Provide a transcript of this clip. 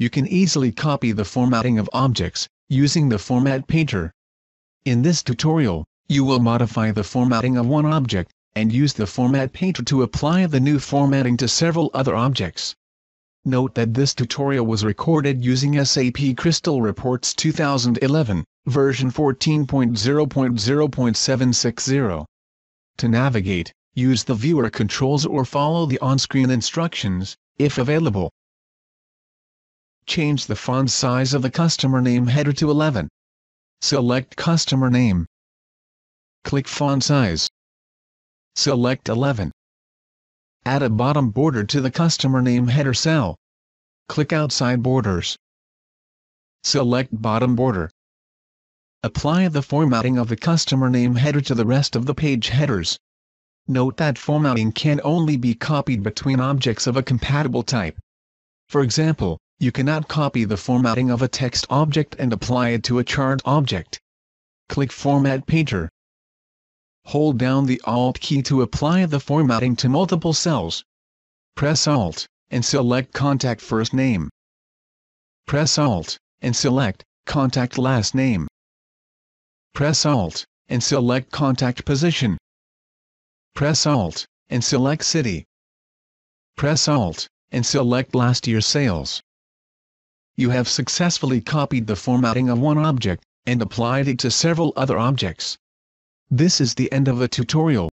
you can easily copy the formatting of objects, using the Format Painter. In this tutorial, you will modify the formatting of one object, and use the Format Painter to apply the new formatting to several other objects. Note that this tutorial was recorded using SAP Crystal Reports 2011, version 14.0.0.760. To navigate, use the viewer controls or follow the on-screen instructions, if available. Change the font size of the customer name header to 11. Select Customer Name. Click Font Size. Select 11. Add a bottom border to the customer name header cell. Click Outside Borders. Select Bottom Border. Apply the formatting of the customer name header to the rest of the page headers. Note that formatting can only be copied between objects of a compatible type. For example, you cannot copy the formatting of a text object and apply it to a chart object. Click Format Painter. Hold down the Alt key to apply the formatting to multiple cells. Press Alt, and select Contact First Name. Press Alt, and select Contact Last Name. Press Alt, and select Contact Position. Press Alt, and select City. Press Alt, and select Last Year's Sales. You have successfully copied the formatting of one object, and applied it to several other objects. This is the end of the tutorial.